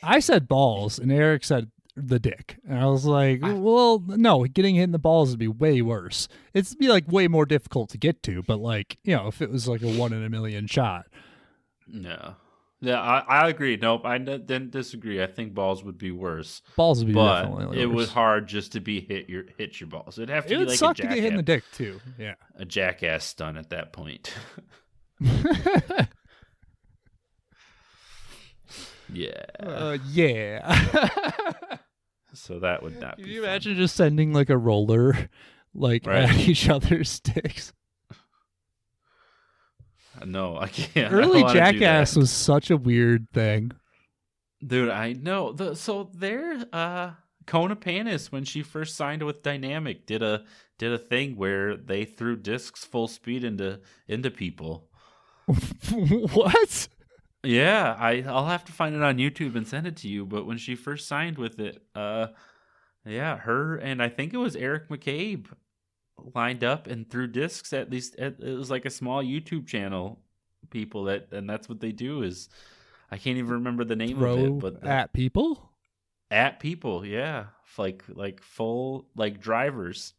I said balls, and Eric said the dick. And I was like, well, no, getting hit in the balls would be way worse. It'd be like way more difficult to get to, but like, if it was like a 1 in a million shot. No. Yeah, I agree. Nope, I didn't disagree. I think balls would be worse. Balls would be but definitely worse. It was hard just to be hit your balls. It'd have to be like suck to get hit in the dick too. Yeah, a jackass stun at that point. Yeah. Yeah. So that would not be. Can you imagine just sending like a roller, like at each other's dicks? No, I can't. Early Jackass was such a weird thing. Dude, I know. So there, Kona Panis, when she first signed with Dynamic, did a thing where they threw discs full speed into her What? Yeah, I'll have to find it on YouTube and send it to you. But when she first signed with it, yeah, her and I think it was Eric McCabe lined up and threw discs it was like a small YouTube channel people and that's what they do is I can't even remember the name of it, but at people, yeah, like full like drivers.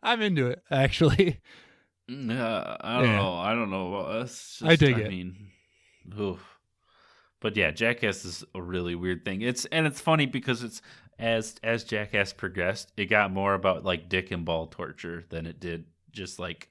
I'm into it actually. I don't know. I dig it. I mean, oof. But yeah, Jackass is a really weird thing. It's funny because it's as Jackass progressed, it got more about like dick and ball torture than it did just like.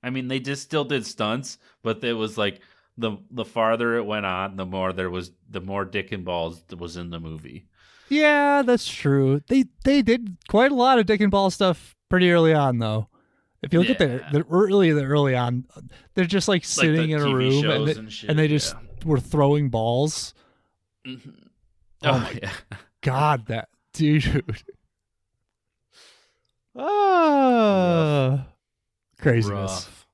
I mean, they just still did stunts, but it was like the farther it went on, the more dick and balls was in the movie. Yeah, that's true. They did quite a lot of dick and ball stuff pretty early on, though. If you look at the early on, they're just like sitting in a room and they just were throwing balls. Mm-hmm. Oh my God, that dude. Craziness. Rough.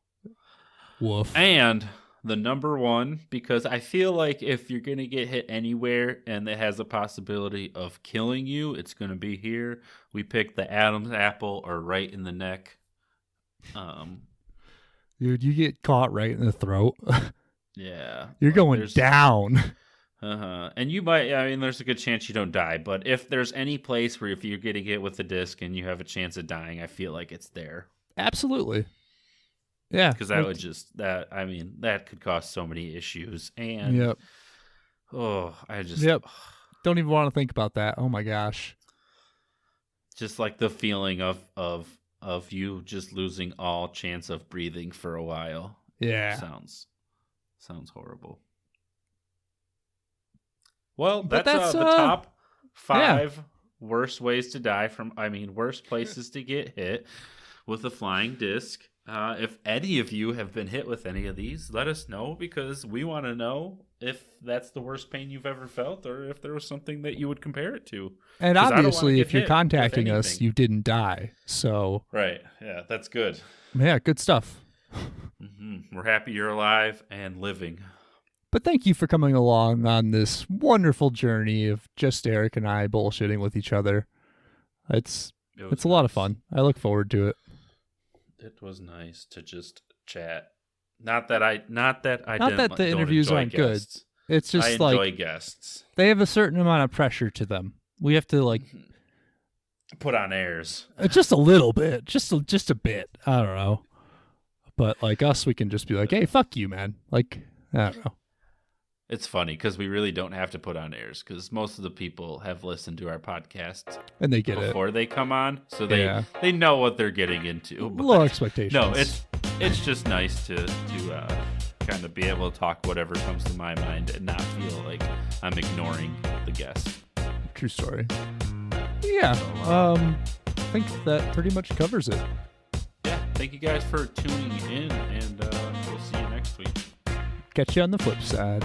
Woof. And the number one, because I feel like if you're going to get hit anywhere and it has a possibility of killing you, it's going to be here. We picked the Adam's apple or right in the neck. Dude, you get caught right in the throat. Yeah. You're going down. And you might, I mean, there's a good chance you don't die, but if there's any place where if you're getting hit with the disc and you have a chance of dying, I feel like it's there. Absolutely. Yeah. Because that could cause so many issues. And, yep. Yep. Don't even want to think about that. Oh my gosh. Just like the feeling of you just losing all chance of breathing for a while. Yeah. Sounds horrible. Well, that's the top 5 worst ways to die worst places to get hit with a flying disc. If any of you have been hit with any of these, let us know because we want to know if that's the worst pain you've ever felt or if there was something that you would compare it to. And obviously, if you're contacting us, you didn't die. So right. Yeah, that's good. Yeah, good stuff. Mm-hmm. We're happy you're alive and living. But thank you for coming along on this wonderful journey of just Eric and I bullshitting with each other. It's a lot of fun. I look forward to it. It was nice to just chat. Not that the interviews aren't good. It's just I enjoy guests. They have a certain amount of pressure to them. We have to put on airs. Just a little bit, just a bit. I don't know. But like us, we can just be like, "Hey, fuck you, man." Like, I don't know. It's funny because we really don't have to put on airs because most of the people have listened to our podcast and they get before they come on, so they know what they're getting into. Low expectations. No, it's just nice to kind of be able to talk whatever comes to my mind and not feel like I'm ignoring the guest. True story. Yeah, I think that pretty much covers it. Yeah, thank you guys for tuning in, and we'll see you next week. Catch you on the flip side.